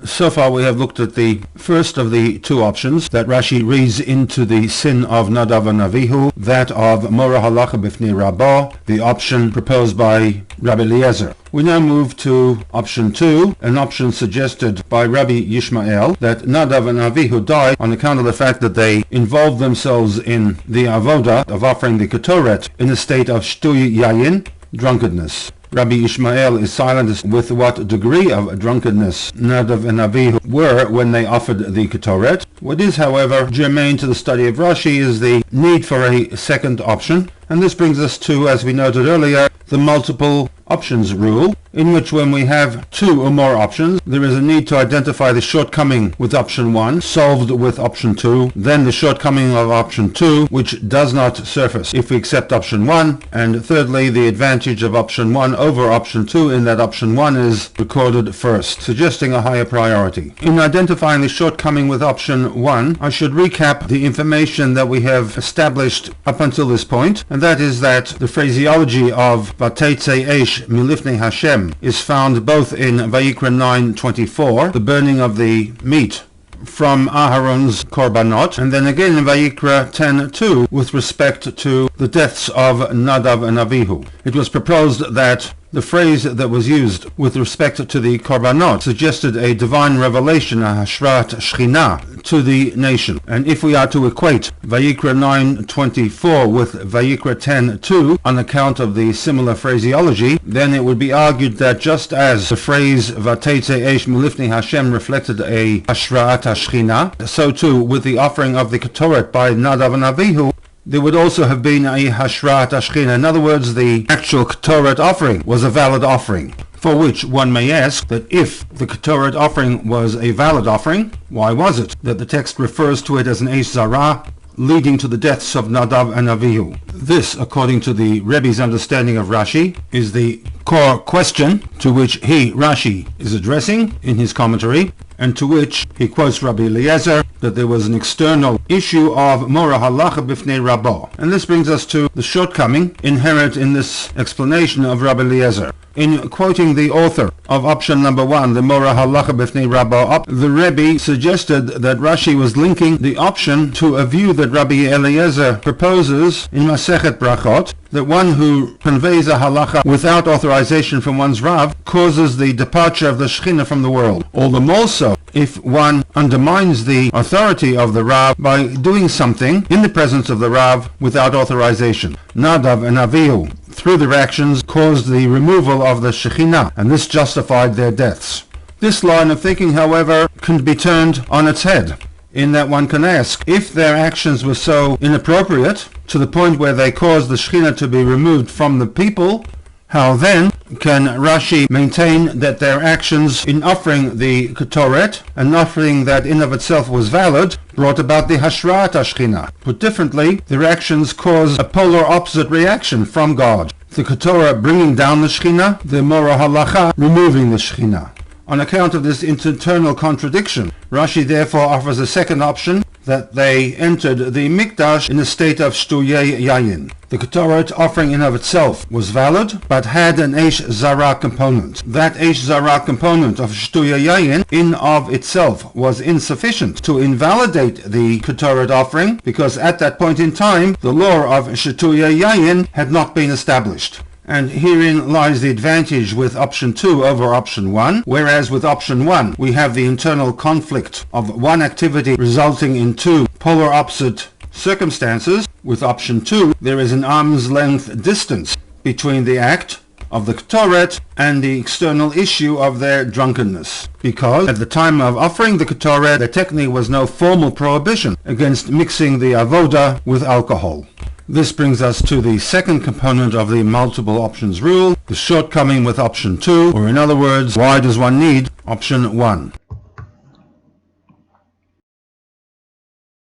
So far we have looked at the first of the two options that Rashi reads into the sin of Nadav and Avihu, that of Mora Halacha Bifnei Rabbah, the option proposed by Rabbi Eliezer. We now move to option 2, an option suggested by Rabbi Yishmael, that Nadav and Avihu died on account of the fact that they involved themselves in the avoda of offering the ketoret in a state of shtuy yayin, drunkenness. Rabbi Ishmael is silent with what degree of drunkenness Nadav and Avihu were when they offered the ketoret. What is, however, germane to the study of Rashi is the need for a second option, and this brings us to, as we noted earlier, the multiple options rule, in which when we have two or more options, there is a need to identify the shortcoming with option 1, solved with option 2, then the shortcoming of option 2, which does not surface if we accept option 1, and thirdly, the advantage of option 1 over option 2 in that option 1 is recorded first, suggesting a higher priority. In identifying the shortcoming with option 1, I should recap the information that we have established up until this point, and that is that the phraseology of Vateitze Eish Milifnei Hashem is found both in Vayikra 9:24, the burning of the meat from Aharon's korbanot, and then again in Vayikra 10:2 with respect to the deaths of Nadav and Avihu. It was proposed that the phrase that was used with respect to the korbanot suggested a divine revelation, a hashrat shechina, to the nation. And if we are to equate Vayikra 9:24 with Vayikra 10:2 on account of the similar phraseology, then it would be argued that just as the phrase Vateitze Eish Milifnei Hashem reflected a hashrat shechina, so too with the offering of the ketoret by Nadav and Avihu, there would also have been a hashrat shechina. In other words, the actual ketoret offering was a valid offering, for which one may ask that if the ketoret offering was a valid offering, why was it that the text refers to it as an eish zarah, leading to the deaths of Nadav and Avihu? This, according to the Rebbe's understanding of Rashi, is the core question to which he, Rashi, is addressing in his commentary, and to which he quotes Rabbi Eliezer, that there was an external issue of Mora Halacha Bifnei Rabbah. And this brings us to the shortcoming inherent in this explanation of Rabbi Eliezer. In quoting the author of option number 1, the Mora Halacha Bifnei Rabbah, the Rebbe suggested that Rashi was linking the option to a view that Rabbi Eliezer proposes in Masechet Brachot, that one who conveys a halacha without authorization from one's Rav causes the departure of the Shekhinah from the world. All the more so if one undermines the authority of the Rav by doing something in the presence of the Rav without authorization. Nadav and Avihu, through their actions, caused the removal of the Shekhinah, and this justified their deaths. This line of thinking, however, can be turned on its head, in that one can ask, if their actions were so inappropriate to the point where they caused the Shekhinah to be removed from the people, how then can Rashi maintain that their actions in offering the ketoret, and offering that in of itself was valid, brought about the hashrat Shekhinah? Put differently, their actions cause a polar opposite reaction from God. The ketoret bringing down the Shekhinah, the Mora Halacha removing the Shekhinah. On account of this internal contradiction, Rashi therefore offers a second option, that they entered the Mikdash in a state of shtuye yayin. The ketoret offering in of itself was valid, but had an eish zarah component. That eish zarah component of shtuye yayin in of itself was insufficient to invalidate the ketoret offering, because at that point in time the law of shtuye yayin had not been established. And herein lies the advantage with option 2 over option 1, whereas with option 1 we have the internal conflict of one activity resulting in two polar opposite circumstances. With option 2 there is an arm's length distance between the act of the ketoret and the external issue of their drunkenness, because at the time of offering the ketoret there technically was no formal prohibition against mixing the avoda with alcohol. This brings us to the second component of the multiple options rule, the shortcoming with option 2, or in other words, why does one need option 1?